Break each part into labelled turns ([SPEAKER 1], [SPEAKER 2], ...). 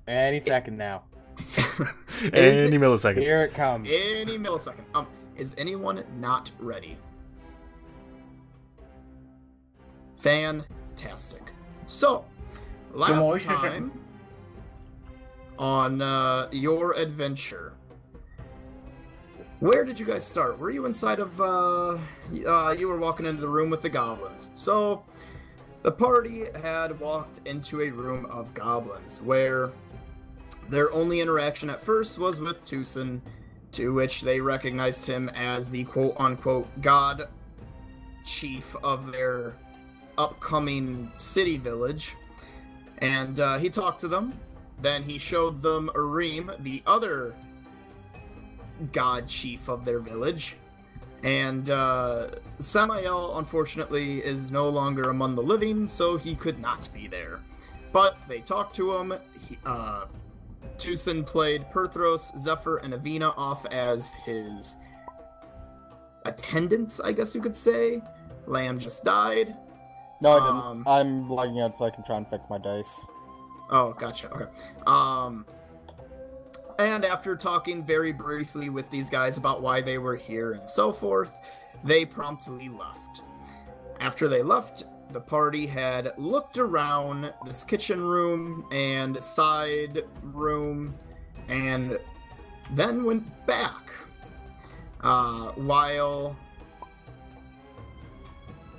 [SPEAKER 1] Any second now.
[SPEAKER 2] Any millisecond.
[SPEAKER 1] Here it comes.
[SPEAKER 3] Any millisecond. Is anyone not ready? Fantastic. So, last time on your adventure, where did you guys start? Were you inside of, you were walking into the room with the goblins. So, the party had walked into a room of goblins, where their only interaction at first was with Tucson, to which they recognized him as the quote-unquote god chief of their upcoming city village. And he talked to them. Then he showed them Arim, the other god chief of their village. And Samael, unfortunately, is no longer among the living, so he could not be there. But they talked to him. Tucson played Perthros, Zephyr, and Avina off as his attendants, I guess you could say. Lamb just died.
[SPEAKER 1] No, I didn't. I'm logging out so I can try and fix my dice.
[SPEAKER 3] Oh, gotcha. Okay. And after talking very briefly with these guys about why they were here and so forth, they promptly left. After they left, the party had looked around this kitchen room and side room and then went back. While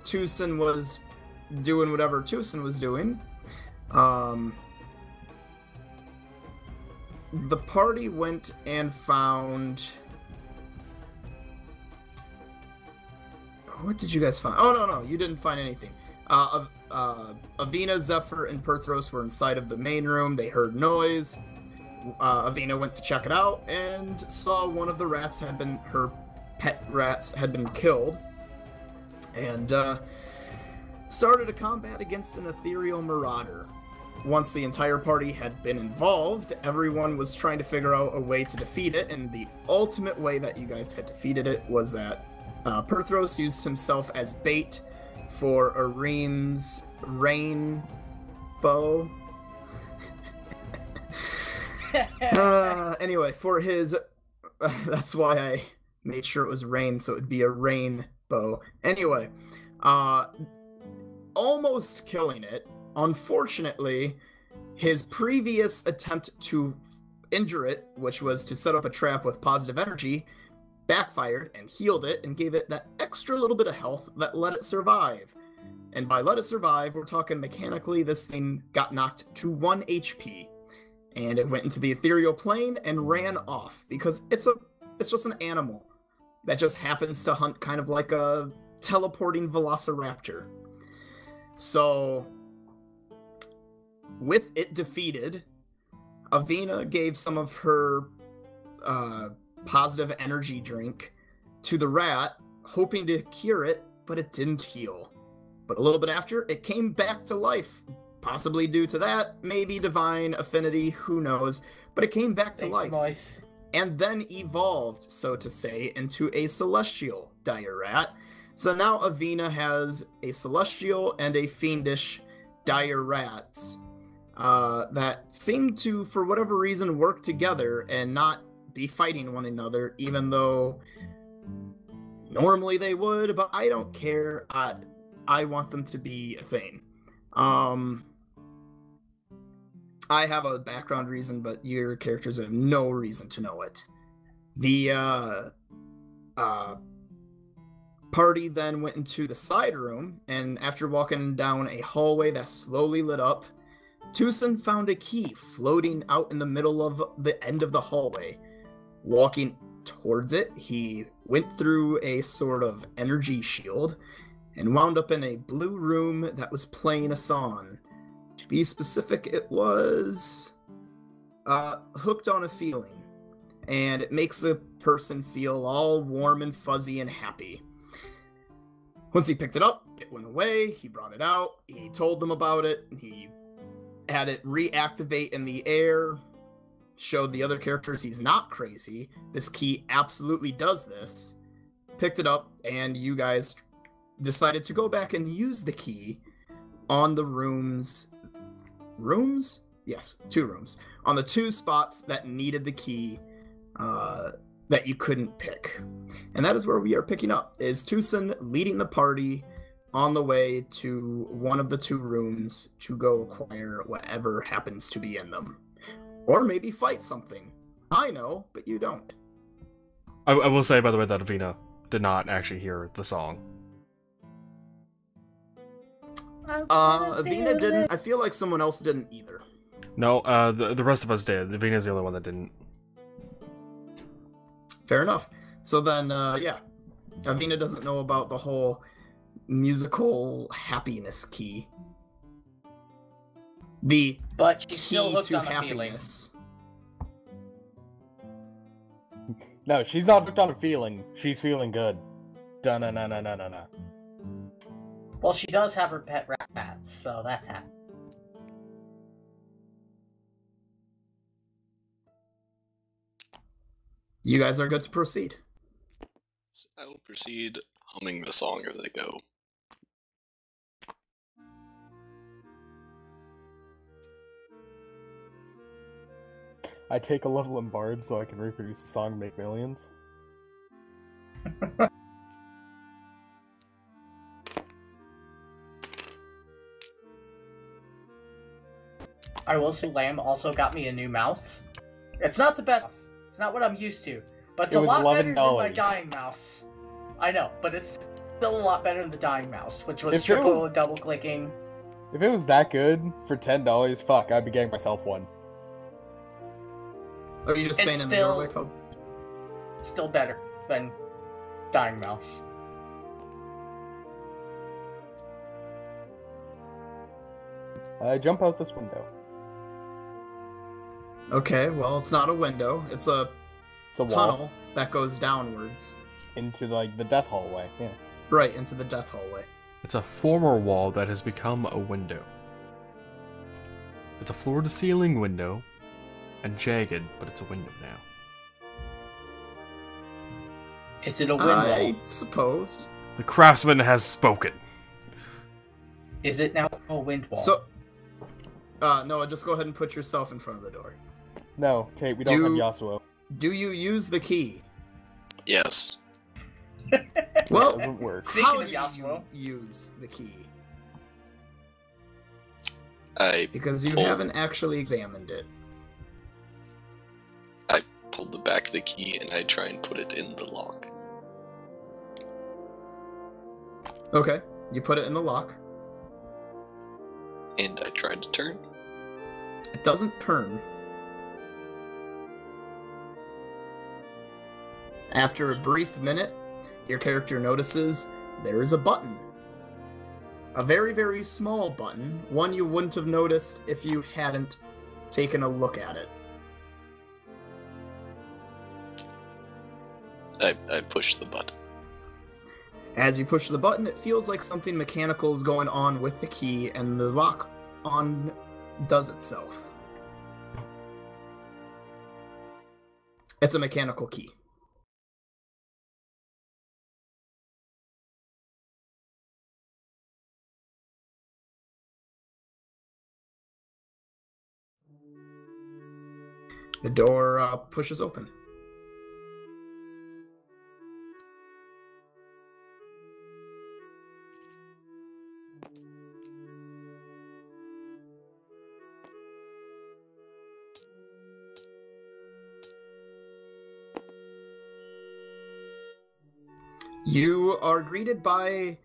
[SPEAKER 3] Tucson was doing whatever Tucson was doing, the party went and found... What did you guys find? Oh, no, you didn't find anything. Avina, Zephyr, and Perthros were inside of the main room. They heard noise. Avina went to check it out and saw one of the rats had been... Her pet rats had been killed. And started a combat against an ethereal marauder. Once the entire party had been involved, everyone was trying to figure out a way to defeat it, and the ultimate way that you guys had defeated it was that Perthros used himself as bait for Arim's rainbow. Anyway, for his... that's why I made sure it was rain, so it would be a rainbow. Anyway, almost killing it. Unfortunately, his previous attempt to injure it, which was to set up a trap with positive energy, backfired and healed it and gave it that extra little bit of health that let it survive. And by let it survive, we're talking mechanically, this thing got knocked to 1 HP. And it went into the ethereal plane and ran off, because it's just an animal that just happens to hunt kind of like a teleporting velociraptor. So, with it defeated, Avina gave some of her positive energy drink to the rat, hoping to cure it, but it didn't heal. But a little bit after, it came back to life, possibly due to that, maybe divine affinity, who knows, but it came back to life.
[SPEAKER 4] Nice.
[SPEAKER 3] And then evolved, so to say, into a celestial dire rat. So now Avina has a celestial and a fiendish dire rats that seem to, for whatever reason, work together and not be fighting one another, even though normally they would, but I don't care. I want them to be a thing. I have a background reason, but your characters have no reason to know it. The party then went into the side room, and after walking down a hallway that slowly lit up, Tucson found a key floating out in the middle of the end of the hallway. Walking towards it, he went through a sort of energy shield and wound up in a blue room that was playing a song. To be specific, it was Hooked on a Feeling, and it makes a person feel all warm and fuzzy and happy. Once he picked it up, it went away, he brought it out, he told them about it, he had it reactivate in the air, showed the other characters he's not crazy, this key absolutely does this, picked it up, and you guys decided to go back and use the key on the rooms? Yes, 2 rooms. on the 2 spots that needed the key that you couldn't pick. And that is where we are picking up, is Tucson leading the party on the way to one of the 2 rooms to go acquire whatever happens to be in them. Or maybe fight something. I know, but you don't.
[SPEAKER 2] I will say, by the way, that Avina did not actually hear the song.
[SPEAKER 3] Avina didn't. I feel like someone else didn't either.
[SPEAKER 2] No, the rest of us did. Avina's the only one that didn't.
[SPEAKER 3] Fair enough. So then, yeah. Avina doesn't know about the whole musical happiness key.
[SPEAKER 4] But she's
[SPEAKER 3] key
[SPEAKER 4] still hooked
[SPEAKER 3] to
[SPEAKER 4] on the feeling.
[SPEAKER 3] happiness.
[SPEAKER 1] No, she's not hooked on a feeling. She's feeling good. Da-na-na-na-na-na-na.
[SPEAKER 4] Well, she does have her pet rats, so that's happy.
[SPEAKER 3] You guys are good to proceed.
[SPEAKER 5] So I will proceed humming the song as I go.
[SPEAKER 1] I take a level in Bard so I can reproduce the song and make millions.
[SPEAKER 4] I will say Lamb also got me a new mouse. It's not the best. It's not what I'm used to. But it's
[SPEAKER 1] It
[SPEAKER 4] a
[SPEAKER 1] was
[SPEAKER 4] lot better than my
[SPEAKER 1] $11.
[SPEAKER 4] dying mouse. I know, but it's still a lot better than the dying mouse, which was
[SPEAKER 1] If it
[SPEAKER 4] triple
[SPEAKER 1] was-
[SPEAKER 4] and double clicking.
[SPEAKER 1] If it was that good for $10, fuck, I'd be getting myself one.
[SPEAKER 3] Are you just
[SPEAKER 4] It's
[SPEAKER 3] saying in the
[SPEAKER 4] still-
[SPEAKER 3] doorway code?
[SPEAKER 4] Still better than dying mouse.
[SPEAKER 1] I jump out this window.
[SPEAKER 3] Okay, well, it's not a window. It's a
[SPEAKER 1] It's a wall
[SPEAKER 3] tunnel that goes downwards.
[SPEAKER 1] into like the death hallway. Yeah.
[SPEAKER 3] Right, into the death hallway.
[SPEAKER 2] It's a former wall that has become a window. It's a floor-to-ceiling window, and jagged, but it's a window now.
[SPEAKER 4] Is it a window?
[SPEAKER 3] I suppose.
[SPEAKER 2] The craftsman has spoken.
[SPEAKER 4] Is it now a wind wall?
[SPEAKER 3] So, Noah, just go ahead and put yourself in front of the door.
[SPEAKER 1] No, Tate, we don't have Yasuo.
[SPEAKER 3] Do you use the key?
[SPEAKER 5] Yes.
[SPEAKER 3] Well,
[SPEAKER 1] It doesn't work.
[SPEAKER 4] Speaking
[SPEAKER 3] how
[SPEAKER 4] of
[SPEAKER 3] do you
[SPEAKER 4] Yasuo.
[SPEAKER 3] use the key?
[SPEAKER 5] I
[SPEAKER 3] Because you
[SPEAKER 5] pull-
[SPEAKER 3] haven't actually examined it.
[SPEAKER 5] pulled the back of the key and I try and put it in the lock.
[SPEAKER 3] Okay, you put it in the lock.
[SPEAKER 5] And I tried to turn.
[SPEAKER 3] It doesn't turn. After a brief minute, your character notices there is a button. A very, very small button, one you wouldn't have noticed if you hadn't taken a look at it.
[SPEAKER 5] I push the button.
[SPEAKER 3] As you push the button, it feels like something mechanical is going on with the key, and the lock on does itself. It's a mechanical key. The door pushes open. You are greeted by,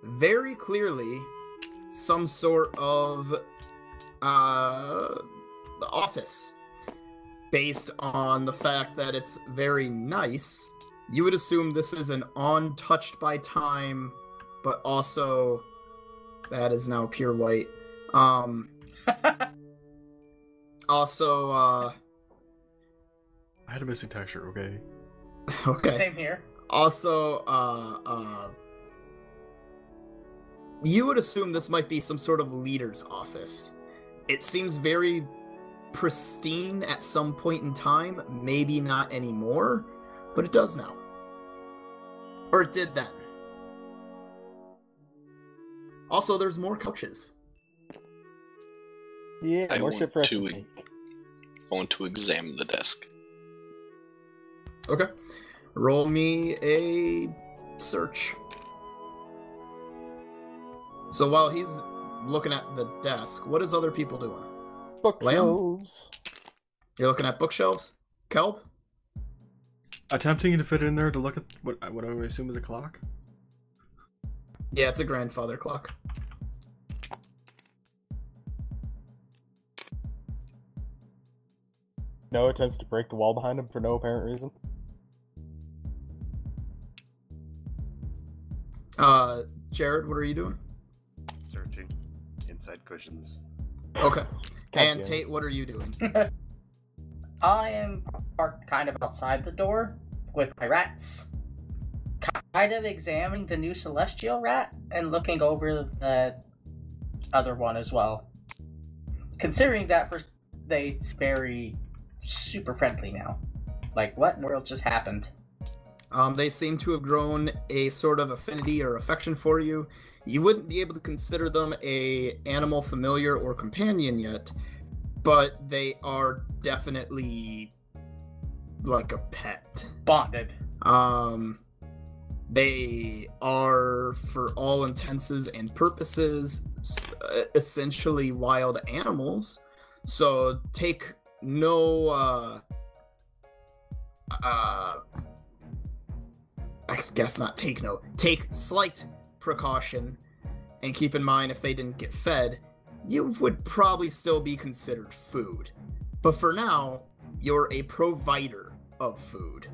[SPEAKER 3] very clearly, some sort of office. Based on the fact that it's very nice, you would assume this is an untouched by time, but also that is now pure white. Also,
[SPEAKER 2] I had a missing texture, okay?
[SPEAKER 3] okay.
[SPEAKER 4] Same here.
[SPEAKER 3] Also, you would assume this might be some sort of leader's office. It seems very pristine at some point in time, maybe not anymore, but it does now. Or it did then. Also, there's more couches.
[SPEAKER 1] Yeah,
[SPEAKER 5] I
[SPEAKER 1] more
[SPEAKER 5] want
[SPEAKER 1] shit for us
[SPEAKER 5] to
[SPEAKER 1] to take.
[SPEAKER 5] I want to examine the desk.
[SPEAKER 3] Okay. Roll me a search. So while he's looking at the desk, what is other people doing?
[SPEAKER 1] Bookshelves.
[SPEAKER 3] You're looking at bookshelves? Kelp?
[SPEAKER 2] Attempting to fit in there to look at what I would assume is a clock.
[SPEAKER 3] Yeah, it's a grandfather clock.
[SPEAKER 1] No attempts to break the wall behind him for no apparent reason.
[SPEAKER 3] Jared, what are you doing?
[SPEAKER 6] Searching inside cushions.
[SPEAKER 3] Okay. And
[SPEAKER 1] Goddamn.
[SPEAKER 3] Tate, what are you doing?
[SPEAKER 4] I am parked kind of outside the door with my rats, kind of examining the new celestial rat and looking over the other one as well. Considering that first they's very super friendly now. Like, what in the world just happened?
[SPEAKER 3] They seem to have grown a sort of affinity or affection for you. You wouldn't be able to consider them a animal familiar or companion yet, but they are definitely like a pet.
[SPEAKER 4] Bonded.
[SPEAKER 3] They are, for all intents and purposes, essentially wild animals. So take no, I guess not take no. Take slight precaution, and keep in mind if they didn't get fed, you would probably still be considered food. But for now, you're a provider of food.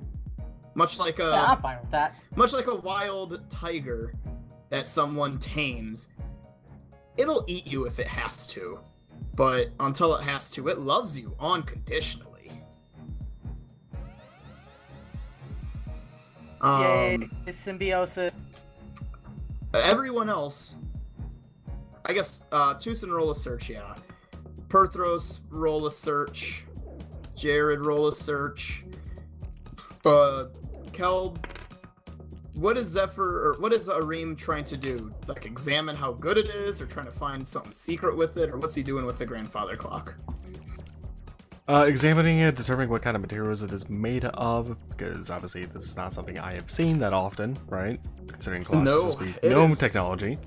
[SPEAKER 3] Much like a
[SPEAKER 4] Yeah, I'm fine with that.
[SPEAKER 3] much like a wild tiger that someone tames. It'll eat you if it has to, but until it has to, it loves you unconditionally.
[SPEAKER 4] Yay, symbiosis.
[SPEAKER 3] Everyone else, I guess, Tucson roll a search, yeah. Perthros roll a search. Jared roll a search. Kelb, what is Zephyr, or what is Arim trying to do? Like, examine how good it is, or trying to find something secret with it, or what's he doing with the grandfather clock?
[SPEAKER 2] Examining it, determining what kind of materials it is made of, because obviously this is not something I have seen that often, right? Considering clocks
[SPEAKER 3] No,
[SPEAKER 2] supposed to be
[SPEAKER 3] it
[SPEAKER 2] gnome
[SPEAKER 3] is.
[SPEAKER 2] technology.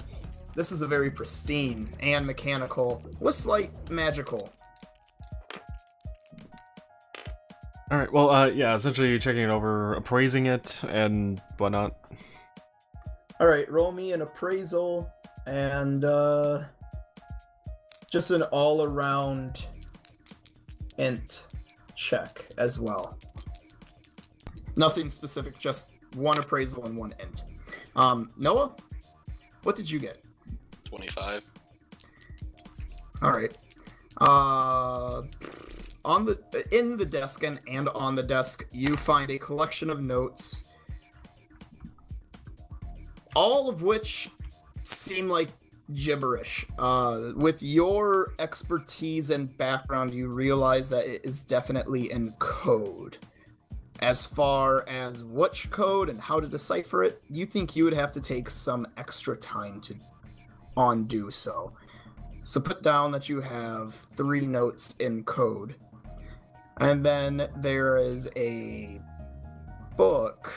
[SPEAKER 3] This is a very pristine and mechanical, with slight magical.
[SPEAKER 2] Alright, well, yeah, essentially checking it over, appraising it, and whatnot.
[SPEAKER 3] Alright, roll me an appraisal, and, just an all-around int check as well. Nothing specific, just one appraisal and one int. Noah, what did you get?
[SPEAKER 5] 25.
[SPEAKER 3] Alright. In the desk and on the desk, you find a collection of notes, all of which seem like gibberish. With your expertise and background, you realize that it is definitely in code. As far as which code and how to decipher it, you think you would have to take some extra time to undo so. So put down that you have 3 notes in code. And then there is a book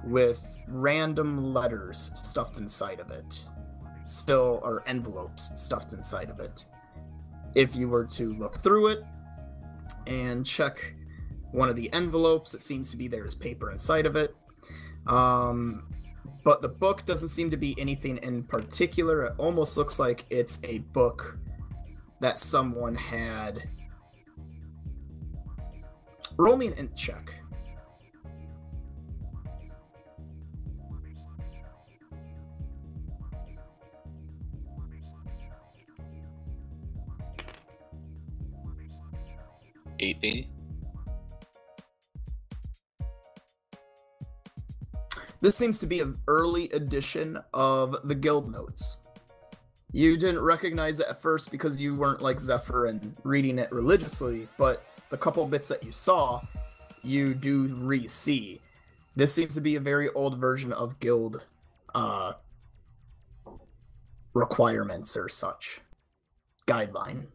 [SPEAKER 3] with random letters stuffed inside of it. Or envelopes stuffed inside of it. If you were to look through it and check one of the envelopes, it seems to be there is paper inside of it. But the book doesn't seem to be anything in particular. It almost looks like it's a book that someone had. Roll me an int check. This seems to be an early edition of the guild notes. You didn't recognize it at first because you weren't like Zephyr and reading it religiously, but the couple bits that you saw, you do re-see. This seems to be a very old version of guild requirements or such. Guideline.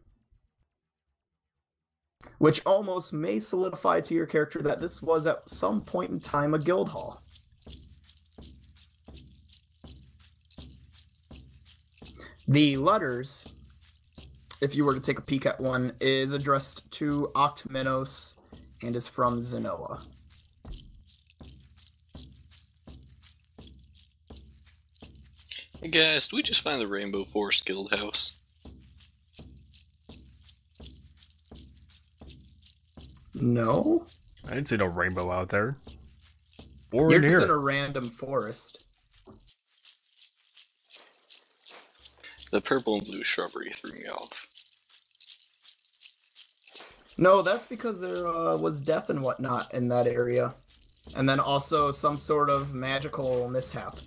[SPEAKER 3] which almost may solidify to your character that this was at some point in time a guild hall. The letters, if you were to take a peek at one, is addressed to Octminos and is from Zenoa.
[SPEAKER 5] Hey guys, did we just find the Rainbow Forest Guild House?
[SPEAKER 3] No?
[SPEAKER 2] I didn't see no rainbow out there. Or
[SPEAKER 3] You're
[SPEAKER 2] in
[SPEAKER 3] just
[SPEAKER 2] here.
[SPEAKER 3] in a random forest.
[SPEAKER 5] The purple and blue shrubbery threw me off.
[SPEAKER 3] No, that's because there was death and whatnot in that area. And then also some sort of magical mishap,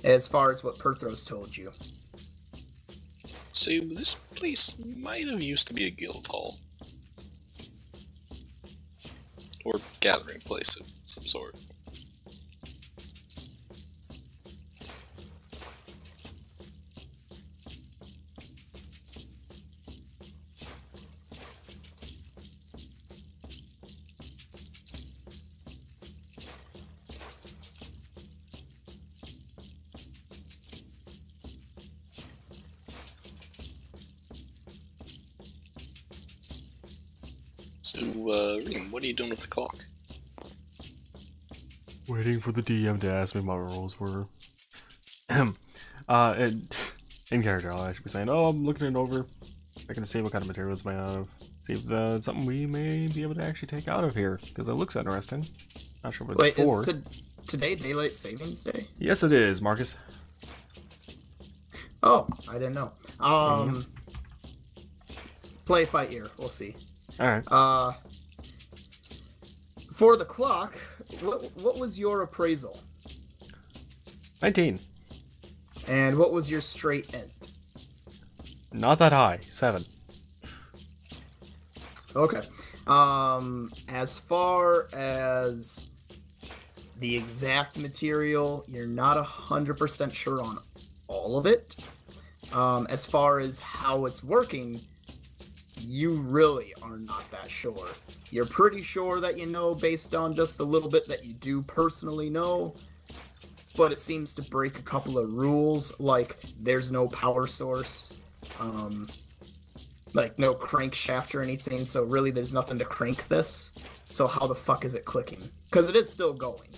[SPEAKER 3] as far as what Perthros told you.
[SPEAKER 5] So this place might have used to be a guild hall. Or gathering place of some sort. So, Reem, what are you doing with the clock?
[SPEAKER 2] Waiting for the DM to ask me what my roles were. In character, I should be saying, oh, I'm looking it over. Checking to see what kind of materials may have. See if it's something we may be able to actually take out of here, because it looks interesting. Not sure what
[SPEAKER 3] Wait,
[SPEAKER 2] it's for.
[SPEAKER 3] is today Daylight Savings Day?
[SPEAKER 2] Yes, it is, Marcus.
[SPEAKER 3] Oh, I didn't know. Play it by ear. We'll see.
[SPEAKER 2] Alright.
[SPEAKER 3] For the clock, what was your appraisal?
[SPEAKER 2] 19.
[SPEAKER 3] And what was your straight int?
[SPEAKER 2] Not that high. 7.
[SPEAKER 3] Okay. As far as the exact material, you're not 100% sure on all of it. As far as how it's working, you really are not that sure. You're pretty sure that you know based on just the little bit that you do personally know, but it seems to break a couple of rules, like there's no power source, like no crankshaft or anything, so really there's nothing to crank this. So how the fuck is it clicking? Because it is still going.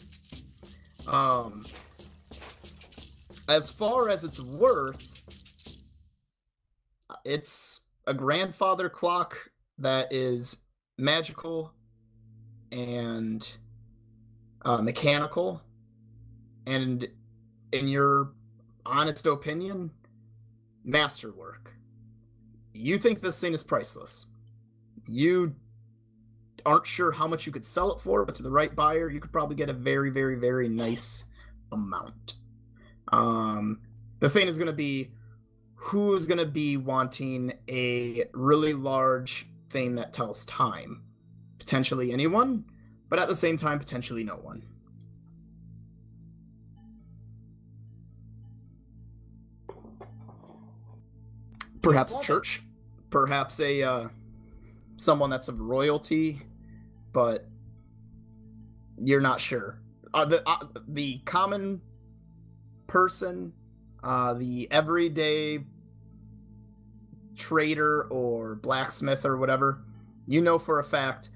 [SPEAKER 3] As far as its worth, it's a grandfather clock that is magical and mechanical, and in your honest opinion, masterwork. You think this thing is priceless. You aren't sure how much you could sell it for, but to the right buyer, you could probably get a very, very, very nice amount. The thing is going to be, who's going to be wanting a really large thing that tells time? Potentially anyone, but at the same time, potentially no one. Perhaps a church, perhaps a someone that's of royalty, but you're not sure. The common person, the everyday trader or blacksmith or whatever, you know for a fact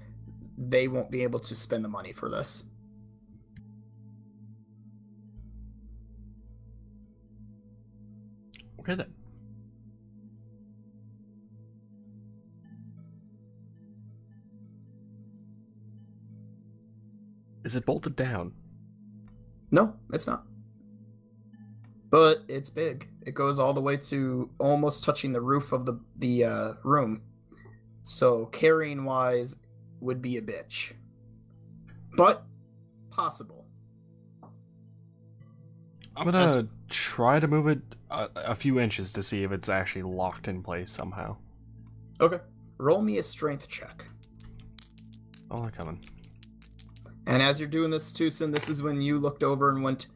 [SPEAKER 3] they won't be able to spend the money for this.
[SPEAKER 2] Okay then. Is it bolted down?
[SPEAKER 3] No, it's not. But it's big. It goes all the way to almost touching the roof of the room. So carrying wise would be a bitch. But possible.
[SPEAKER 2] I'm gonna try to move it a few inches to see if it's actually locked in place somehow.
[SPEAKER 3] Okay. Roll me a strength check.
[SPEAKER 2] Oh, they're coming.
[SPEAKER 3] And as you're doing this, Tucson, this is when you looked over and went,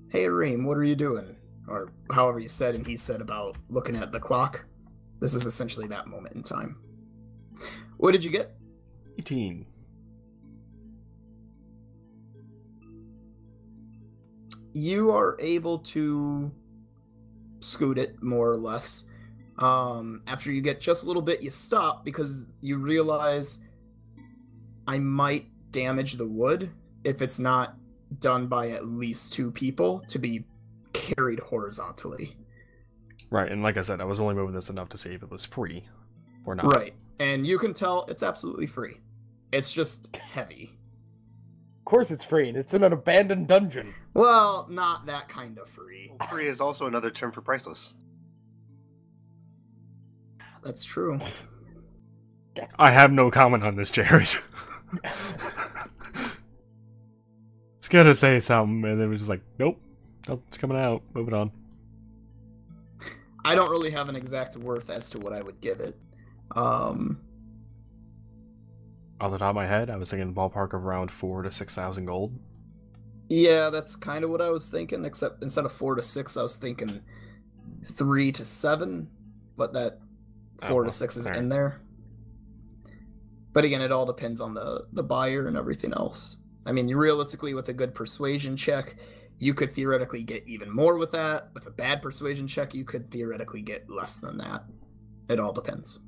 [SPEAKER 3] "Hey, Reem, what are you doing?" Or however you said, and he said about looking at the clock. This is essentially that moment in time. What did you get?
[SPEAKER 2] 18.
[SPEAKER 3] You are able to scoot it, more or less. After you get just a little bit, you stop because you realize I might damage the wood if it's not done by at least 2 people to be carried horizontally.
[SPEAKER 2] Right, and like I said, I was only moving this enough to see if it was free or not.
[SPEAKER 3] Right, and you can tell it's absolutely free. It's just heavy.
[SPEAKER 1] Of course it's free, and it's in an abandoned dungeon.
[SPEAKER 3] Well, not that kind of free.
[SPEAKER 6] Free is also another term for priceless.
[SPEAKER 3] That's true.
[SPEAKER 2] I have no comment on this, Jared. I was gonna say something, and it was just like, nope, nothing's coming out. Moving on.
[SPEAKER 3] I don't really have an exact worth as to what I would give it.
[SPEAKER 2] Off the top of my head, I was thinking ballpark of around 4,000 to 6,000 gold.
[SPEAKER 3] Yeah, that's kind of what I was thinking, except instead of 4 to 6, I was thinking 3 to 7, but that 4 to 6 is in there. But again, it all depends on the buyer and everything else. I mean, realistically, with a good persuasion check, you could theoretically get even more with that. With a bad persuasion check, you could theoretically get less than that. It all depends.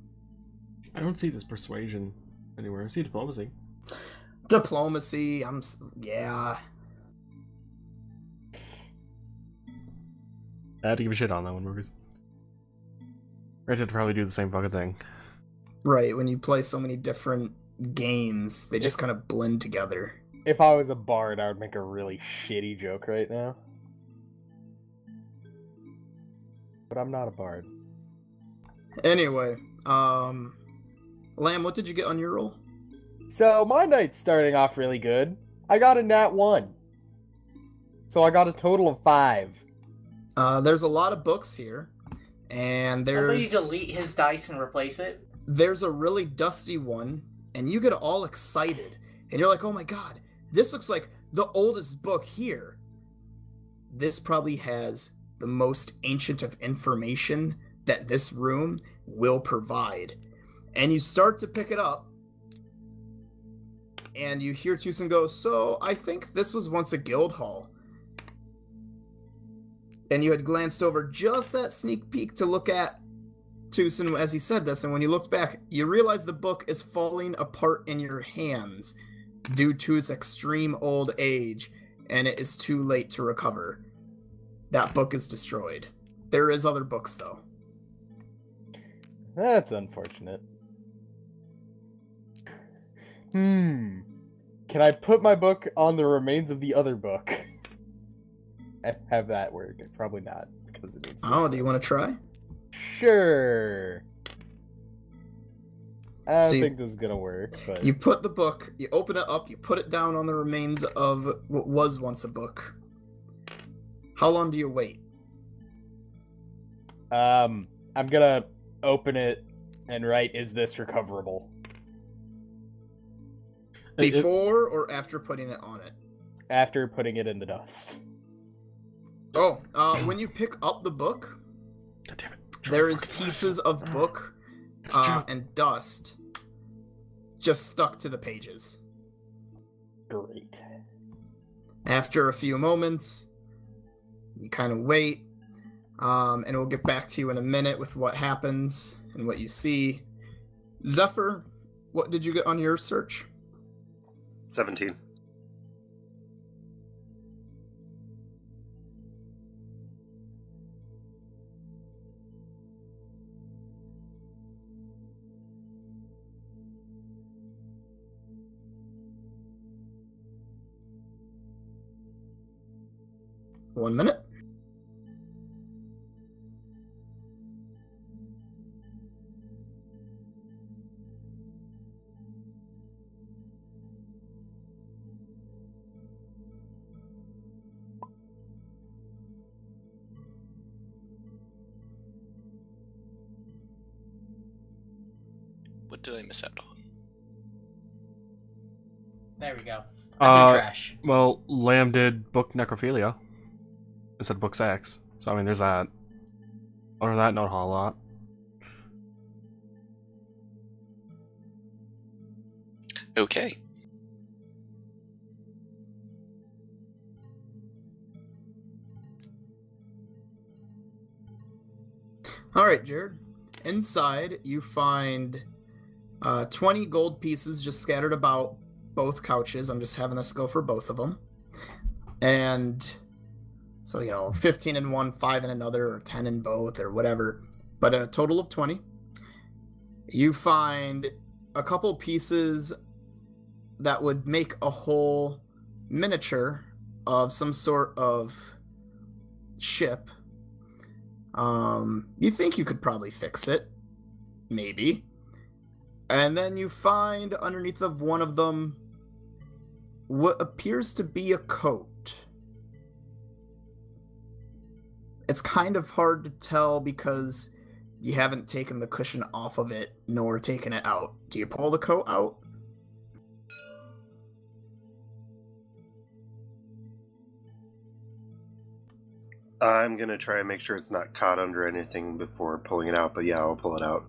[SPEAKER 2] I don't see this persuasion anywhere. I see diplomacy.
[SPEAKER 3] Diplomacy, yeah.
[SPEAKER 2] I had to give a shit on that one, Marcus. Right, to probably do the same fucking thing.
[SPEAKER 3] Right, when you play so many different games, they just kind of blend together.
[SPEAKER 1] If I was a bard, I would make a really shitty joke right now. But I'm not a bard.
[SPEAKER 3] Anyway, Lamb, what did you get on your roll?
[SPEAKER 1] So, my night's starting off really good. I got a nat 1. So I got a total of 5.
[SPEAKER 3] There's a lot of books here. And there's...
[SPEAKER 4] Somebody delete his dice and replace it.
[SPEAKER 3] There's a really dusty one, and you get all excited. And you're like, oh my god, this looks like the oldest book here. This probably has the most ancient of information that this room will provide. And you start to pick it up, and you hear Tucson go, so I think this was once a guild hall. And you had glanced over just that sneak peek to look at Tucson as he said this, and when you looked back, you realize the book is falling apart in your hands due to its extreme old age, and it is too late to recover. That book is destroyed. There is other books, though.
[SPEAKER 1] That's unfortunate. Can I put my book on the remains of the other book? And have that work? Probably not, because it needs to
[SPEAKER 3] Oh, do you want to try?
[SPEAKER 1] Sure. I don't think this is gonna work, but...
[SPEAKER 3] You put the book, you open it up, you put it down on the remains of what was once a book. How long do you wait?
[SPEAKER 1] I'm gonna open it and write, is this recoverable?
[SPEAKER 3] Before or after putting it on it?
[SPEAKER 1] After putting it in the dust.
[SPEAKER 3] Oh, when you pick up the book,
[SPEAKER 2] God damn it.
[SPEAKER 3] there is pieces of book and dust just stuck to the pages.
[SPEAKER 1] Great.
[SPEAKER 3] After a few moments, you kind of wait, and we'll get back to you in a minute with what happens and what you see. Zephyr, what did you get on your search?
[SPEAKER 6] 17.
[SPEAKER 3] One minute.
[SPEAKER 5] What did I miss out on?
[SPEAKER 4] There we go. That's your trash.
[SPEAKER 2] Well, Lamb did book necrophilia instead of book sex. So, I mean, there's that. Other than that, not a whole lot.
[SPEAKER 5] Okay.
[SPEAKER 3] All right, Jared. Inside, you find 20 gold pieces just scattered about both couches. I'm just having us go for both of them. And so, 15 in one, 5 in another, or 10 in both, or whatever. But a total of 20. You find a couple pieces that would make a whole miniature of some sort of ship. You think you could probably fix it. Maybe. And then you find underneath of one of them what appears to be a coat. It's kind of hard to tell because you haven't taken the cushion off of it, nor taken it out. Do you pull the coat out?
[SPEAKER 6] I'm going to try and make sure it's not caught under anything before pulling it out, but yeah, I'll pull it out.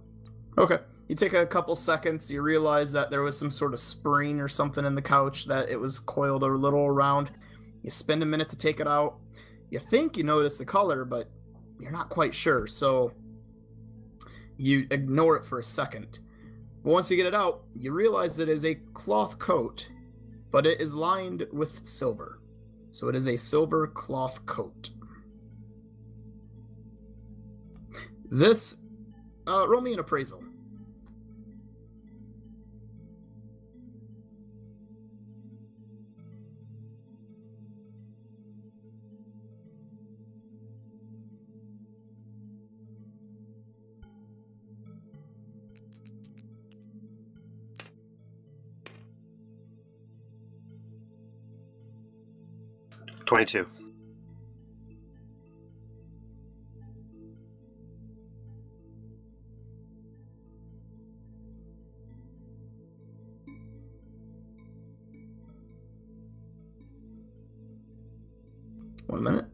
[SPEAKER 3] Okay. You take a couple seconds, you realize that there was some sort of spring or something in the couch, that it was coiled a little around. You spend a minute to take it out. You think you notice the color, but you're not quite sure, so you ignore it for a second. But once you get it out, you realize it is a cloth coat, but it is lined with silver. So it is a silver cloth coat. This, roll me an appraisal.
[SPEAKER 6] $22.
[SPEAKER 3] One minute.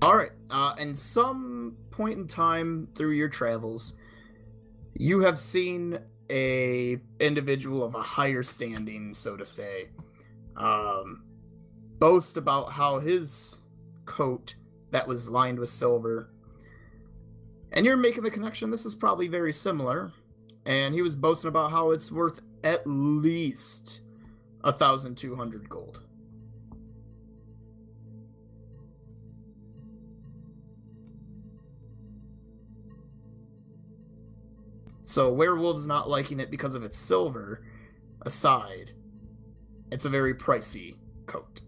[SPEAKER 3] All right. And some point in time through your travels, you have seen a individual of a higher standing, so to say, boast about how his coat that was lined with silver, and you're making the connection, this is probably very similar, and he was boasting about how it's worth at least 1,200 gold. So werewolves not liking it because of its silver aside, it's a very pricey coat.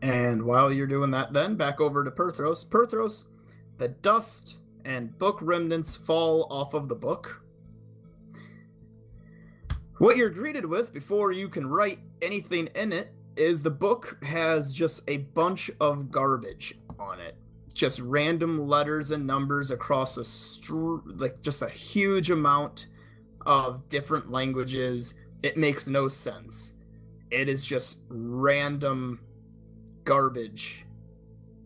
[SPEAKER 3] And while you're doing that, then back over to Perthros. Perthros, the dust and book remnants fall off of the book. What you're greeted with before you can write anything in it is the book has just a bunch of garbage on it. Just random letters and numbers across just a huge amount of different languages. It makes no sense. It is just random garbage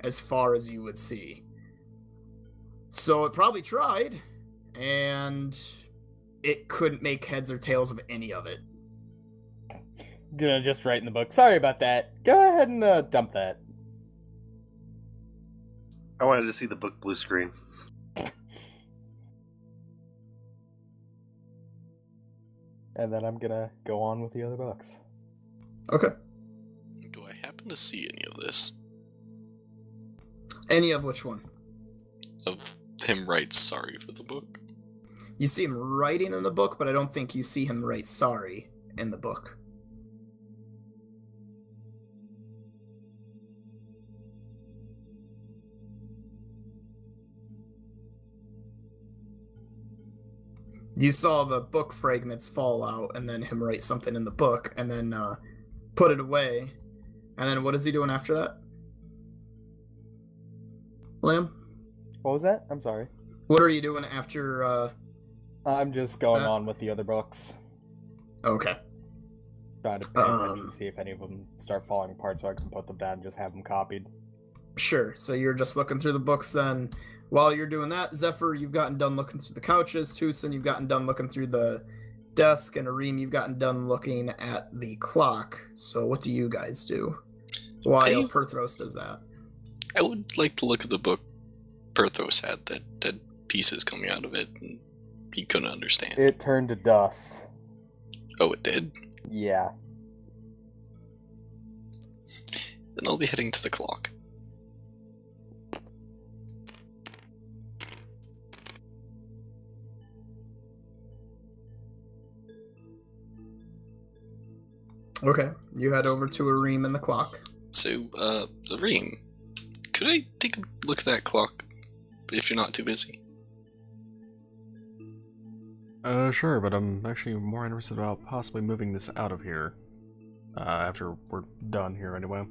[SPEAKER 3] as far as you would see. So it probably tried, and it couldn't make heads or tails of any of it.
[SPEAKER 1] Gonna just write in the book. Sorry about that. Go ahead and dump that.
[SPEAKER 6] I wanted to see the book blue screen.
[SPEAKER 1] And then I'm gonna go on with the other books.
[SPEAKER 3] Okay.
[SPEAKER 5] Do I happen to see any of this?
[SPEAKER 3] Any of which one?
[SPEAKER 5] Of him write sorry for the book?
[SPEAKER 3] You see him writing in the book, but I don't think you see him write sorry in the book. You saw the book fragments fall out, and then him write something in the book, and then put it away. And then what is he doing after that? Lamb?
[SPEAKER 1] What was that? I'm sorry.
[SPEAKER 3] What are you doing after,
[SPEAKER 1] I'm just going on with the other books.
[SPEAKER 3] Okay.
[SPEAKER 1] Trying to pay attention, see if any of them start falling apart so I can put them down and just have them copied.
[SPEAKER 3] Sure, so you're just looking through the books then. While you're doing that, Zephyr, you've gotten done looking through the couches. Tucson, you've gotten done looking through the desk. And Arim, you've gotten done looking at the clock. So what do you guys do? While Perthros does that.
[SPEAKER 5] I would like to look at the book Perthos had that had pieces coming out of it and he couldn't understand.
[SPEAKER 1] It turned to dust.
[SPEAKER 5] Oh, it did?
[SPEAKER 1] Yeah.
[SPEAKER 5] Then I'll be heading to the clock.
[SPEAKER 3] Okay, you head over to Arim and the clock.
[SPEAKER 5] So, Arim, could I take a look at that clock if you're not too busy?
[SPEAKER 2] Sure, but I'm actually more interested about possibly moving this out of here. After we're done here anyway.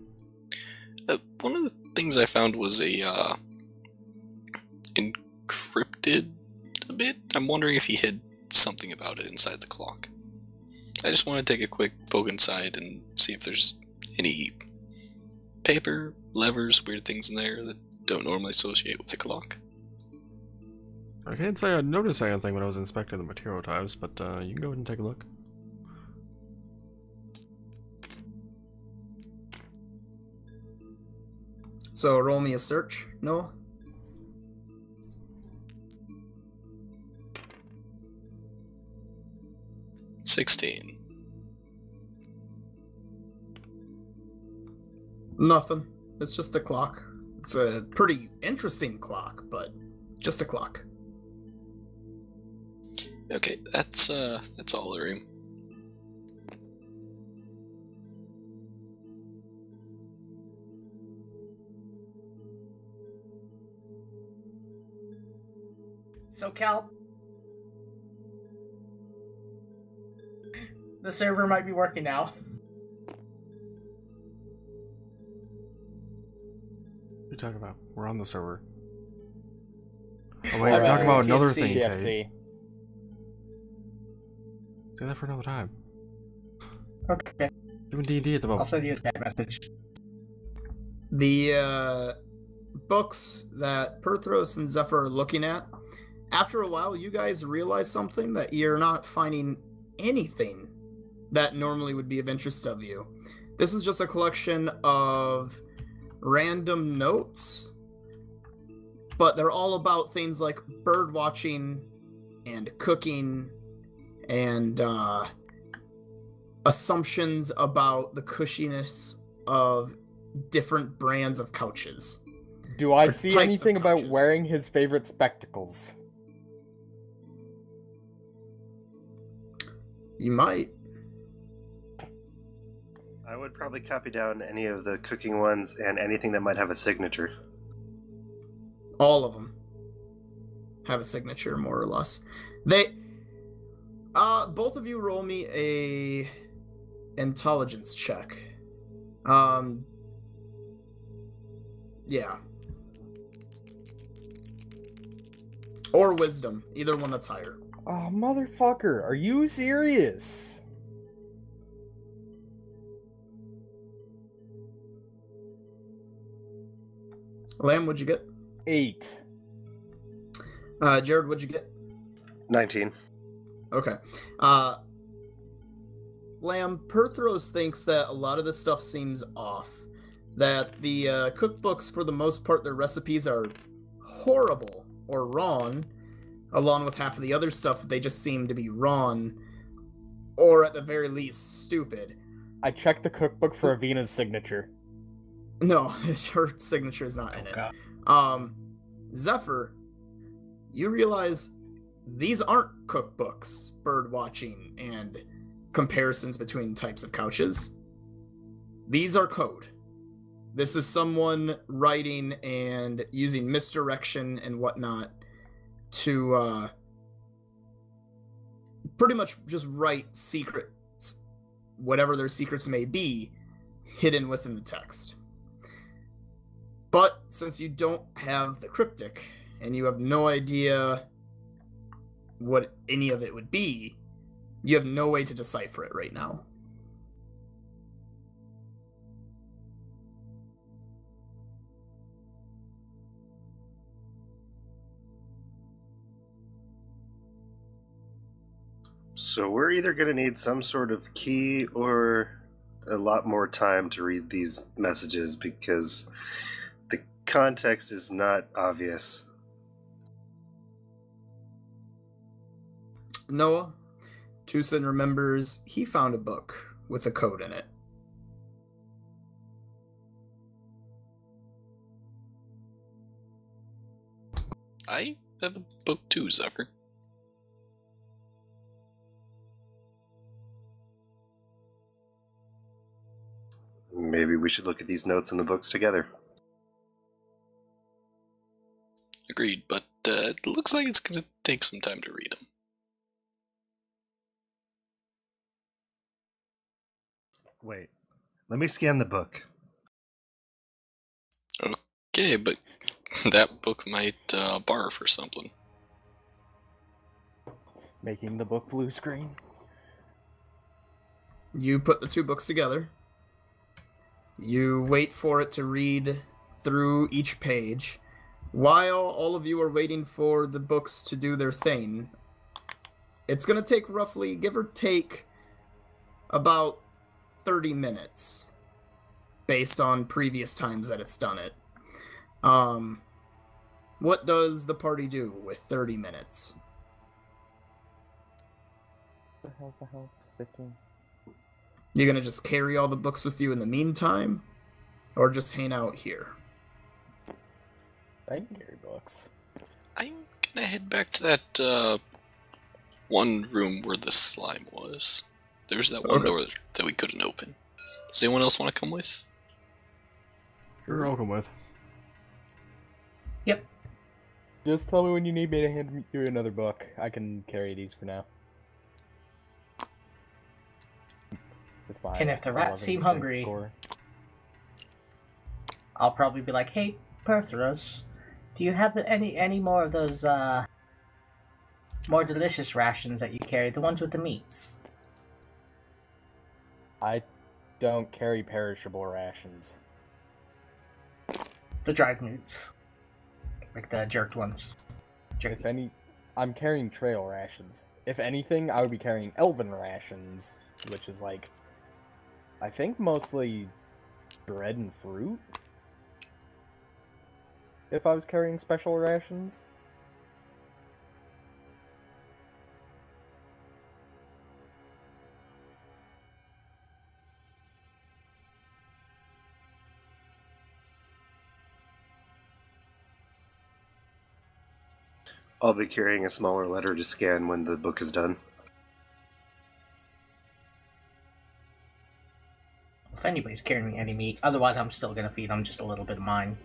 [SPEAKER 5] One of the things I found was a, encrypted a bit. I'm wondering if he hid something about it inside the clock. I just want to take a quick poke inside and see if there's any paper, levers, weird things in there that don't normally associate with the clock.
[SPEAKER 2] I can't say I noticed anything when I was inspecting the material types, but you can go ahead and take a look.
[SPEAKER 3] So roll me a search, Noah.
[SPEAKER 5] $16.
[SPEAKER 3] Nothing. It's just a clock. It's a pretty interesting clock, but just a clock.
[SPEAKER 5] Okay, that's all, Arim.
[SPEAKER 4] So, Cal, the server might be working now.
[SPEAKER 2] What are you talking about? We're on the server. Oh wait, I'm talking about another thing, Cheide.
[SPEAKER 1] TFC.
[SPEAKER 2] Say that for another time.
[SPEAKER 4] Okay.
[SPEAKER 2] Doing D&D at the moment.
[SPEAKER 4] I'll send you a chat message.
[SPEAKER 3] The books that Perthros and Zephyr are looking at, after a while, you guys realize something, that you're not finding anything that normally would be of interest of you. This is just a collection of random notes, but they're all about things like bird watching and cooking and assumptions about the cushiness of different brands of couches.
[SPEAKER 1] Do I
[SPEAKER 3] Or
[SPEAKER 1] see
[SPEAKER 3] types of
[SPEAKER 1] anything about
[SPEAKER 3] couches.
[SPEAKER 1] wearing his favorite spectacles?
[SPEAKER 3] You might.
[SPEAKER 6] I would probably copy down any of the cooking ones and anything that might have a signature.
[SPEAKER 3] All of them have a signature, more or less. They, both of you roll me a intelligence check. Yeah. Or wisdom, either one that's higher.
[SPEAKER 1] Oh, motherfucker, are you serious?
[SPEAKER 3] Lamb, what'd you get?
[SPEAKER 1] 8.
[SPEAKER 3] Jared, what'd you get?
[SPEAKER 6] 19.
[SPEAKER 3] Okay. Lamb, Perthros thinks that a lot of this stuff seems off. That the cookbooks, for the most part, their recipes are horrible or wrong, along with half of the other stuff, they just seem to be wrong, or at the very least, stupid.
[SPEAKER 1] I checked the cookbook for Avina's signature.
[SPEAKER 3] No, her signature is not in it.
[SPEAKER 4] Okay.
[SPEAKER 3] Zephyr, you realize these aren't cookbooks, bird watching, and comparisons between types of couches. These are code. This is someone writing and using misdirection and whatnot to pretty much just write secrets, whatever their secrets may be, hidden within the text. But since you don't have the cryptic, and you have no idea what any of it would be, you have no way to decipher it right now.
[SPEAKER 6] So we're either going to need some sort of key or a lot more time to read these messages because the context is not obvious.
[SPEAKER 3] Noah, Tucson remembers he found a book with a code in it.
[SPEAKER 5] I have a book too, Zephyr.
[SPEAKER 6] Maybe we should look at these notes in the books together.
[SPEAKER 5] Agreed, but it looks like it's going to take some time to read them.
[SPEAKER 6] Wait, let me scan the book.
[SPEAKER 5] Okay, but that book might borrow for something.
[SPEAKER 1] Making the book blue screen.
[SPEAKER 3] You put the two books together. You wait for it to read through each page. While all of you are waiting for the books to do their thing, it's going to take roughly, give or take, about 30 minutes based on previous times that it's done it. What does the party do with 30 minutes?
[SPEAKER 1] What the hell's the hell? 15.
[SPEAKER 3] You gonna just carry all the books with you in the meantime? Or just hang out here?
[SPEAKER 1] I can carry books.
[SPEAKER 5] I'm gonna head back to that one room where the slime was. There's that one door that we couldn't open. Does anyone else want to come with?
[SPEAKER 2] Sure, I'll come with.
[SPEAKER 4] Yep.
[SPEAKER 1] Just tell me when you need me to hand you another book. I can carry these for now. With my
[SPEAKER 4] And if the rats
[SPEAKER 1] 11
[SPEAKER 4] seem
[SPEAKER 1] strength
[SPEAKER 4] hungry,
[SPEAKER 1] score.
[SPEAKER 4] I'll probably be like, "Hey, Perthros, do you have any more of those more delicious rations that you carry? The ones with the meats."
[SPEAKER 1] I don't carry perishable rations.
[SPEAKER 4] The dried meats. Like the jerked ones.
[SPEAKER 1] If any, I'm carrying trail rations. If anything, I would be carrying elven rations, which is like, I think mostly bread and fruit. If I was carrying special rations.
[SPEAKER 6] I'll be carrying a smaller letter to scan when the book is done.
[SPEAKER 4] If anybody's carrying me any meat, otherwise I'm still gonna feed them just a little bit of mine.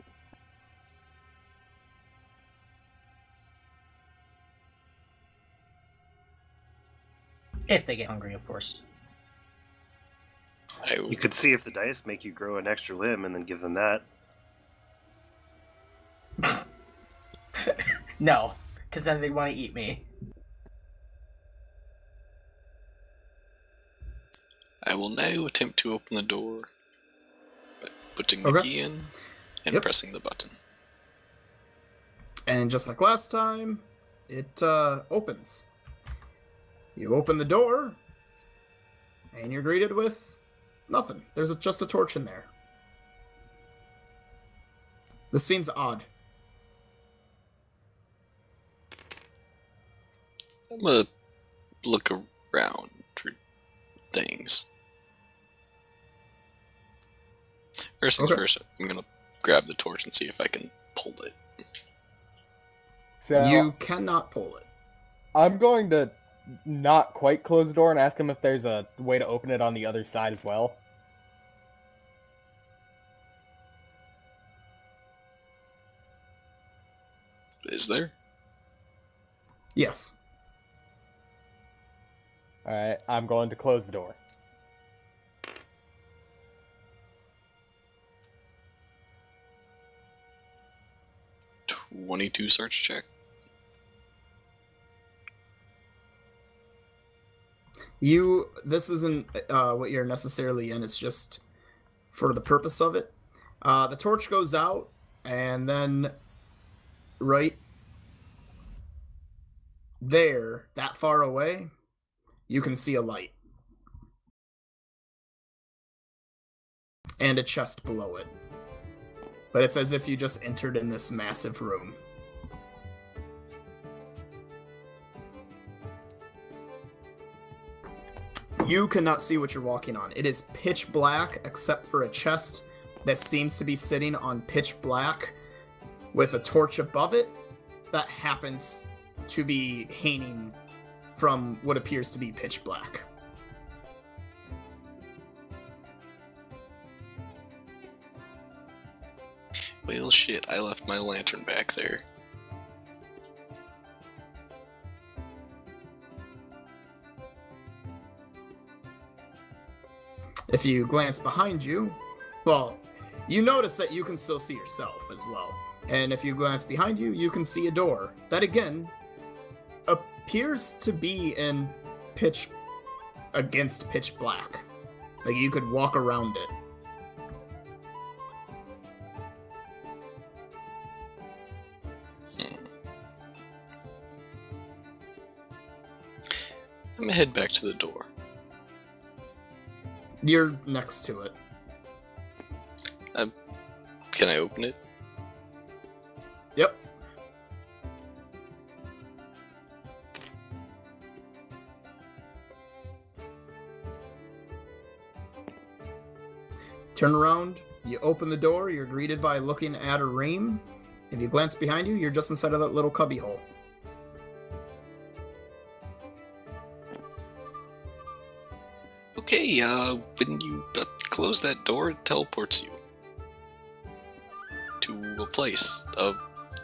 [SPEAKER 4] If they get hungry, of course.
[SPEAKER 6] You could see if the dice make you grow an extra limb and then give them that.
[SPEAKER 4] No, because then they'd want to eat me.
[SPEAKER 5] I will now attempt to open the door by putting the key in and pressing the button.
[SPEAKER 3] And just like last time, it opens. You open the door, and you're greeted with nothing. There's just a torch in there. This seems odd.
[SPEAKER 5] I'm gonna look around for things. First things first, I'm gonna grab the torch and see if I can pull it.
[SPEAKER 1] So
[SPEAKER 3] you cannot pull it.
[SPEAKER 1] I'm going to not quite close the door and ask him if there's a way to open it on the other side as well.
[SPEAKER 5] Is there?
[SPEAKER 3] Yes.
[SPEAKER 1] Alright, I'm going to close the door.
[SPEAKER 5] .22 search check.
[SPEAKER 3] This isn't what you're necessarily in, it's just for the purpose of it. The torch goes out, and then right there, that far away, you can see a light. And a chest below it. But it's as if you just entered in this massive room. You cannot see what you're walking on. It is pitch black except for a chest that seems to be sitting on pitch black with a torch above it that happens to be hanging from what appears to be pitch black.
[SPEAKER 5] Well, shit, I left my lantern back there.
[SPEAKER 3] If you glance behind you, well, you notice that you can still see yourself as well. And if you glance behind you, you can see a door that, again, appears to be in pitch black. Like you could walk around it.
[SPEAKER 5] I'm gonna head back to the door.
[SPEAKER 3] You're next to it.
[SPEAKER 5] Can I open it?
[SPEAKER 3] Yep. Turn around, you open the door, you're greeted by looking at a ream. If you glance behind you, you're just inside of that little cubby hole.
[SPEAKER 5] Okay, when you close that door, it teleports you to a place of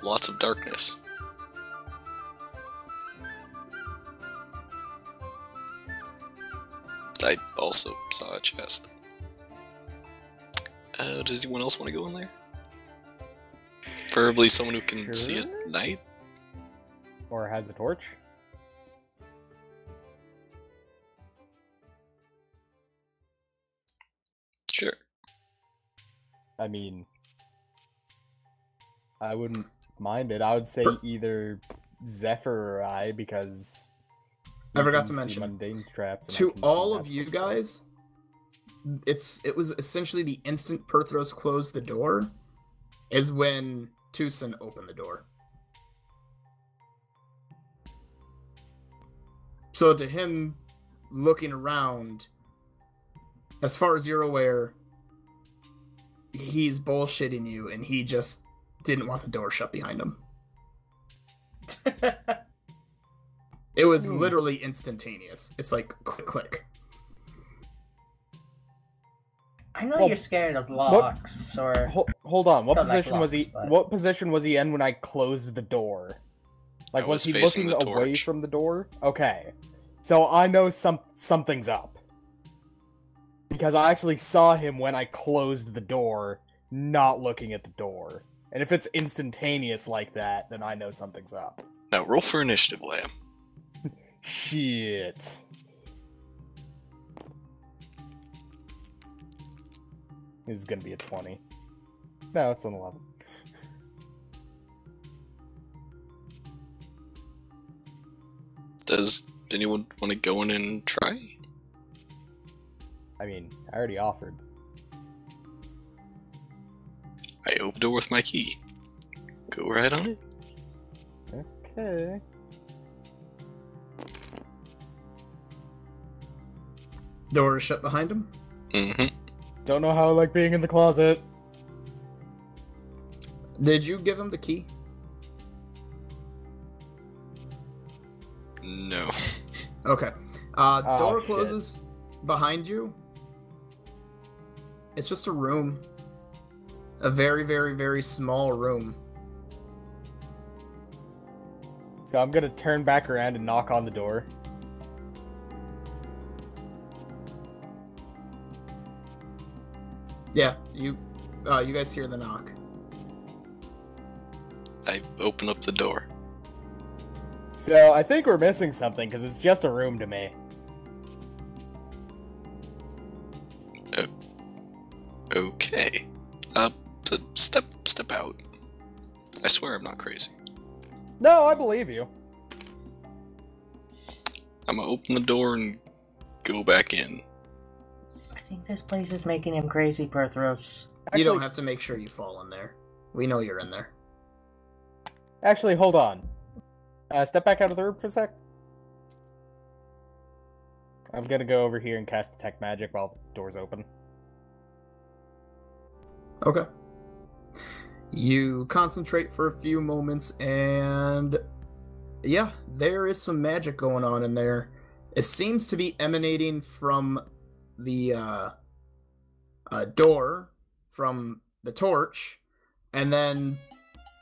[SPEAKER 5] lots of darkness. I also saw a chest. Does anyone else want to go in there? Preferably someone who can see at night?
[SPEAKER 1] Or has a torch?
[SPEAKER 5] Sure.
[SPEAKER 1] I mean, I wouldn't mind it. I would say either Zephyr or I, because
[SPEAKER 3] I forgot
[SPEAKER 1] can
[SPEAKER 3] to
[SPEAKER 1] see
[SPEAKER 3] mention,
[SPEAKER 1] mundane traps. And I
[SPEAKER 3] to
[SPEAKER 1] can see
[SPEAKER 3] all of
[SPEAKER 1] magical
[SPEAKER 3] you
[SPEAKER 1] traps.
[SPEAKER 3] guys, it was essentially the instant Perthros closed the door is when Tucson opened the door. So to him, looking around, as far as you're aware, he's bullshitting you, and he just didn't want the door shut behind him. It was literally instantaneous. It's like click, click.
[SPEAKER 4] I know
[SPEAKER 1] Well,
[SPEAKER 4] you're scared of locks, or
[SPEAKER 1] Hold on. What
[SPEAKER 4] Don't like
[SPEAKER 1] position was he?
[SPEAKER 4] locks, but-
[SPEAKER 1] What position was he in when I closed the door? Like,
[SPEAKER 5] I
[SPEAKER 1] was
[SPEAKER 5] was
[SPEAKER 1] he
[SPEAKER 5] facing
[SPEAKER 1] looking
[SPEAKER 5] the
[SPEAKER 1] away
[SPEAKER 5] torch.
[SPEAKER 1] from the door? Okay, so I know something's up because I actually saw him when I closed the door, not looking at the door. And if it's instantaneous like that, then I know something's up.
[SPEAKER 5] Now roll for initiative, Lamb.
[SPEAKER 1] Shit. This is gonna be a 20. No, it's an 11.
[SPEAKER 5] Does anyone want to go in and try?
[SPEAKER 1] I mean, I already offered.
[SPEAKER 5] I opened the door with my key. Go right on it.
[SPEAKER 1] Okay.
[SPEAKER 3] Door is shut behind him.
[SPEAKER 5] Mm-hmm.
[SPEAKER 1] Don't know how I like being in the closet.
[SPEAKER 3] Did you give him the key?
[SPEAKER 5] No.
[SPEAKER 3] Okay.
[SPEAKER 1] Oh,
[SPEAKER 3] Door
[SPEAKER 1] shit.
[SPEAKER 3] closes behind you. It's just a room. A very, very, very small room.
[SPEAKER 1] So I'm gonna turn back around and knock on the door.
[SPEAKER 3] Yeah, you guys hear the knock.
[SPEAKER 5] I open up the door.
[SPEAKER 1] So I think we're missing something because it's just a room to me.
[SPEAKER 5] Okay. Step out. I swear I'm not crazy.
[SPEAKER 1] No, I believe you.
[SPEAKER 5] I'm gonna open the door and go back in.
[SPEAKER 4] I think this place is making him crazy, Perthros.
[SPEAKER 3] You don't have to make sure you fall in there. We know you're in there.
[SPEAKER 1] Actually, hold on. Step back out of the room for a sec. I'm gonna go over here and cast Detect Magic while the door's open.
[SPEAKER 3] Okay. You concentrate for a few moments, and yeah, there is some magic going on in there. It seems to be emanating from the door, from the torch, and then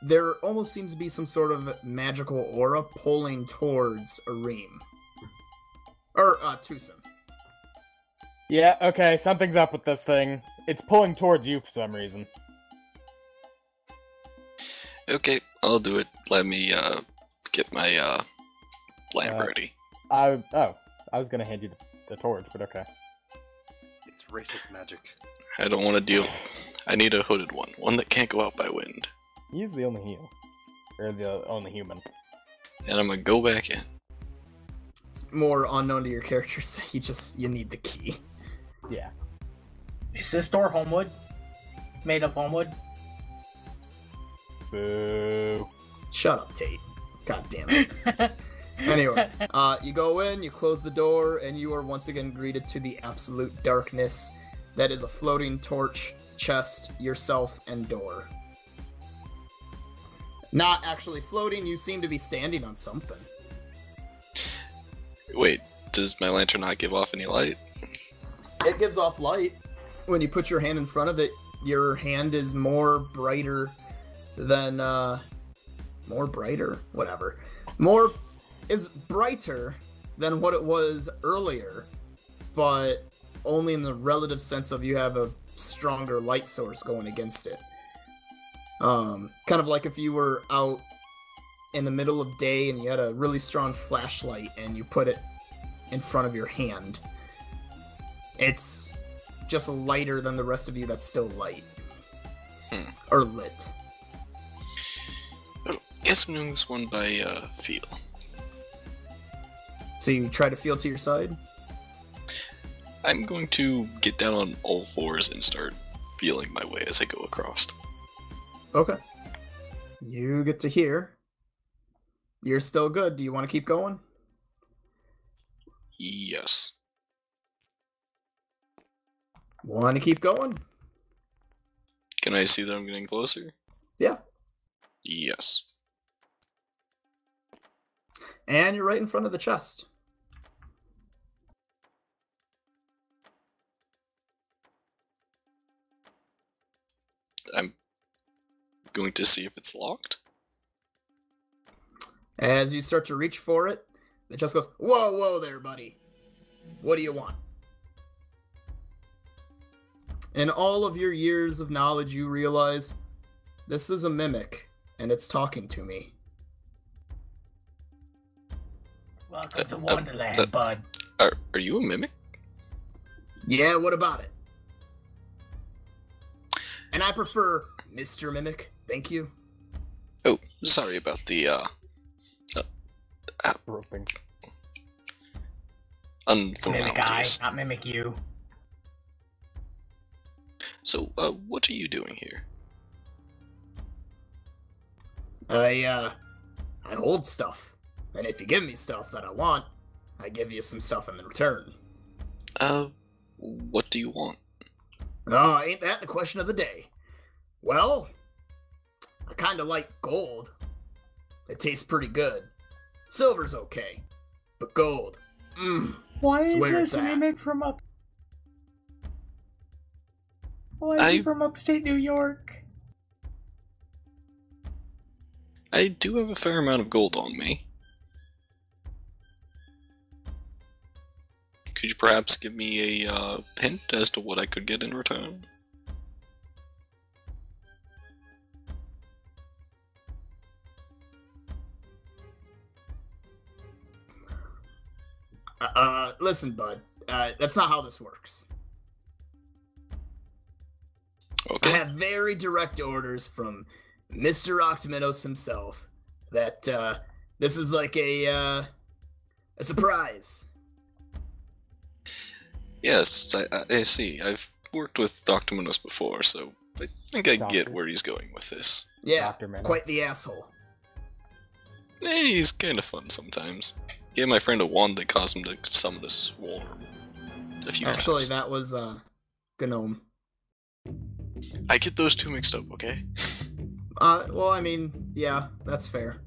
[SPEAKER 3] there almost seems to be some sort of magical aura pulling towards Arim. Or, Tucson.
[SPEAKER 1] Yeah, okay, something's up with this thing. It's pulling towards you for some reason.
[SPEAKER 5] Okay, I'll do it. Let me get my lamp ready.
[SPEAKER 1] I was gonna hand you the torch, but okay.
[SPEAKER 6] It's racist magic.
[SPEAKER 5] I don't want to deal. I need a hooded one that can't go out by wind.
[SPEAKER 1] He's the only heal. Or the only human.
[SPEAKER 5] And I'm gonna go back in.
[SPEAKER 3] It's more unknown to your character, so you need the key.
[SPEAKER 1] Yeah.
[SPEAKER 4] Is this door homewood? Made of homewood?
[SPEAKER 1] Boo.
[SPEAKER 3] Shut up, Tate. God damn it. Anyway, you go in, you close the door, and you are once again greeted to the absolute darkness that is a floating torch, chest, yourself, and door. Not actually floating, you seem to be standing on something.
[SPEAKER 5] Wait, does my lantern not give off any light?
[SPEAKER 3] It gives off light. When you put your hand in front of it, your hand is more brighter than, is brighter than what it was earlier, but only in the relative sense of you have a stronger light source going against it. Kind of like if you were out in the middle of day and you had a really strong flashlight and you put it in front of your hand. It's just lighter than the rest of you that's still light. Or lit.
[SPEAKER 5] Oh, guess I'm doing this one by feel.
[SPEAKER 3] So you try to feel to your side?
[SPEAKER 5] I'm going to get down on all fours and start feeling my way as I go across.
[SPEAKER 3] Okay. You get to hear. You're still good. Do you want to keep going?
[SPEAKER 5] Yes.
[SPEAKER 3] Want to keep going?
[SPEAKER 5] Can I see that I'm getting closer?
[SPEAKER 3] Yeah.
[SPEAKER 5] Yes.
[SPEAKER 3] And you're right in front of the chest.
[SPEAKER 5] I'm going to see if it's locked.
[SPEAKER 3] As you start to reach for it, the chest goes, "Whoa, whoa there, buddy. What do you want?" In all of your years of knowledge, you realize this is a mimic, and it's talking to me.
[SPEAKER 4] Welcome to Wonderland, bud.
[SPEAKER 5] Are you a mimic?
[SPEAKER 3] Yeah, what about it? And I prefer Mr. Mimic, thank you.
[SPEAKER 5] Oh, sorry about the,
[SPEAKER 1] Groping.
[SPEAKER 4] Mimic I,
[SPEAKER 5] unformalities.
[SPEAKER 4] not mimic you.
[SPEAKER 5] So, what are you doing here?
[SPEAKER 3] I hold stuff. And if you give me stuff that I want, I give you some stuff in return.
[SPEAKER 5] What do you want?
[SPEAKER 3] Oh, ain't that the question of the day? Well, I kinda like gold. It tastes pretty good. Silver's okay. But gold,
[SPEAKER 4] Why
[SPEAKER 3] It's
[SPEAKER 4] is
[SPEAKER 3] where
[SPEAKER 4] this
[SPEAKER 3] it's at.
[SPEAKER 4] mimic from up? Why is he from upstate New York?
[SPEAKER 5] I do have a fair amount of gold on me. Could you perhaps give me a hint as to what I could get in return?
[SPEAKER 3] Listen, bud. That's not how this works.
[SPEAKER 5] Okay.
[SPEAKER 3] I have very direct orders from Mr. Octomenos himself that this is like a surprise.
[SPEAKER 5] Yes, I see. I've worked with Dr. Munoz before, so I think I get
[SPEAKER 1] Doctor.
[SPEAKER 5] where he's going with this.
[SPEAKER 3] Yeah,
[SPEAKER 1] Dr. Menos.
[SPEAKER 3] quite the asshole.
[SPEAKER 5] He's kind of fun sometimes. Gave my friend a wand that caused him to summon a swarm a few
[SPEAKER 3] Actually,
[SPEAKER 5] times.
[SPEAKER 3] that was Gnome.
[SPEAKER 5] I get those two mixed up, okay?
[SPEAKER 3] Well, I mean, yeah, that's fair.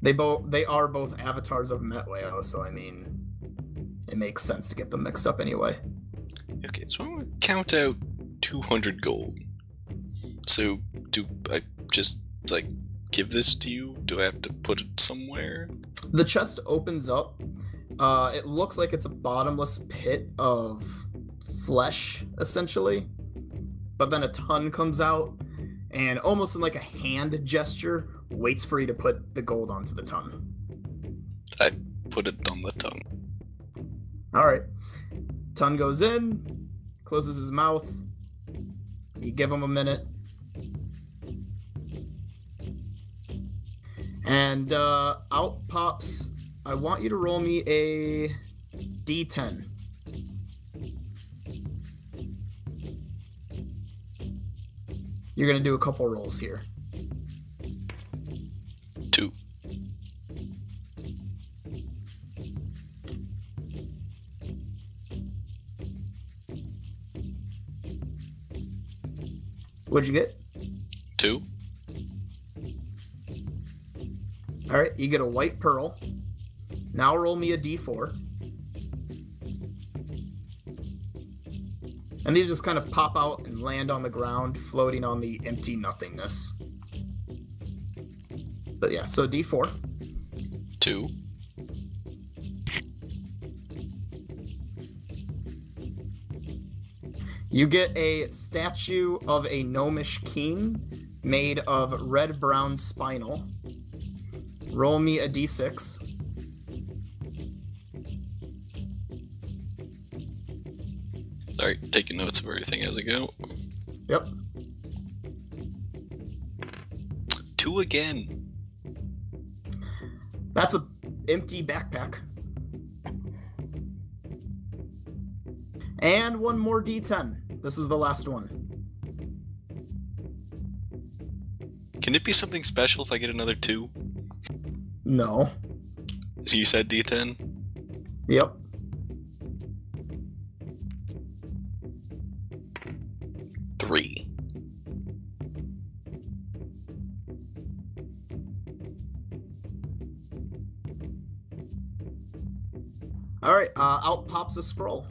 [SPEAKER 3] They are both avatars of Metweo, so I mean, it makes sense to get them mixed up anyway.
[SPEAKER 5] Okay, so I'm gonna count out 200 gold. So, do I just, like, give this to you? Do I have to put it somewhere?
[SPEAKER 3] The chest opens up. It looks like it's a bottomless pit of flesh, essentially. But then a ton comes out, and almost in like a hand gesture, waits for you to put the gold onto the ton.
[SPEAKER 5] I put it on the tongue.
[SPEAKER 3] Alright. Ton goes in, closes his mouth. You give him a minute. And out pops. I want you to roll me a d10. You're gonna do a couple rolls here.
[SPEAKER 5] 2.
[SPEAKER 3] What'd you get?
[SPEAKER 5] 2.
[SPEAKER 3] Alright, you get a white pearl. Now roll me a d4. And these just kind of pop out and land on the ground, floating on the empty nothingness. But yeah, so d4.
[SPEAKER 5] 2.
[SPEAKER 3] You get a statue of a gnomish king made of red-brown spinel. Roll me a d6.
[SPEAKER 5] Alright, taking notes of everything as I go.
[SPEAKER 3] Yep.
[SPEAKER 5] 2 again.
[SPEAKER 3] That's a empty backpack. And one more d10. This is the last one.
[SPEAKER 5] Can it be something special if I get another 2?
[SPEAKER 3] No.
[SPEAKER 5] So you said D10?
[SPEAKER 3] Yep.
[SPEAKER 5] Three.
[SPEAKER 3] Alright, out pops a scroll.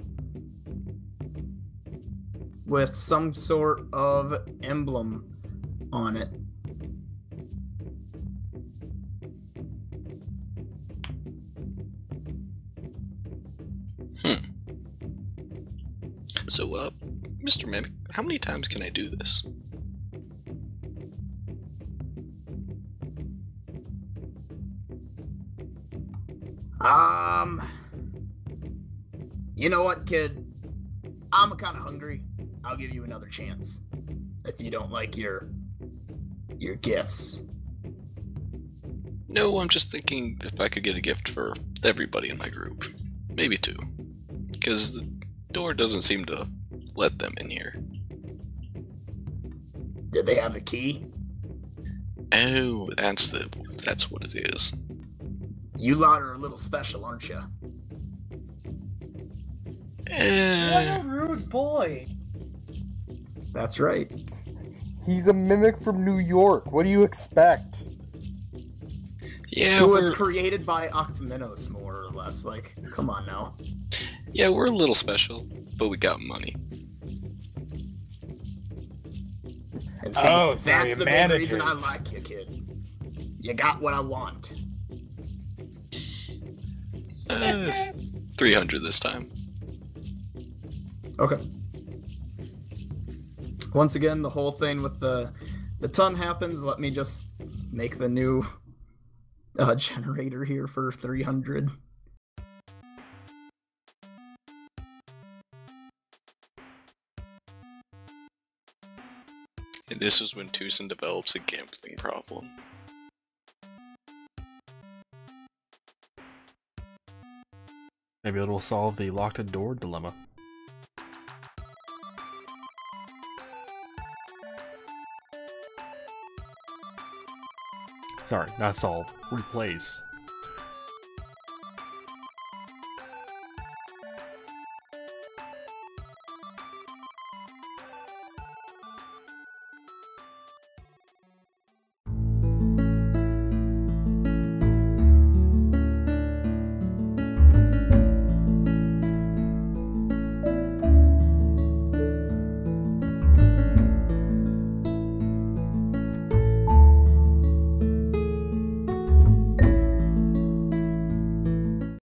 [SPEAKER 3] With some sort of emblem on it.
[SPEAKER 5] So, Mr. Mimic, how many times can I do this?
[SPEAKER 3] You know what, kid? I'm kind of hungry. I'll give you another chance. If you don't like your gifts.
[SPEAKER 5] No, I'm just thinking if I could get a gift for everybody in my group. Maybe 2. Because the door doesn't seem to let them in here.
[SPEAKER 3] Did they have a key?
[SPEAKER 5] Oh, that's what it is.
[SPEAKER 3] You lot are a little special, aren't you?
[SPEAKER 4] What a rude boy.
[SPEAKER 3] That's right.
[SPEAKER 1] He's a mimic from New York. What do you expect?
[SPEAKER 5] Yeah,
[SPEAKER 3] Who was created by Octomenos, more or less. Like, come on now.
[SPEAKER 5] yeah, we're a little special, but we got money.
[SPEAKER 3] And see,
[SPEAKER 1] Oh, so
[SPEAKER 3] that's
[SPEAKER 1] your
[SPEAKER 3] the big reason I
[SPEAKER 1] managers.
[SPEAKER 3] like you, kid. You got what I want.
[SPEAKER 5] 300 this time.
[SPEAKER 3] Okay. Once again, the whole thing with the ton happens. Let me just make the new generator here for 300.
[SPEAKER 5] And this is when Tucson develops a gambling problem.
[SPEAKER 2] Maybe it'll solve the locked door dilemma. Sorry, not solve. Replace.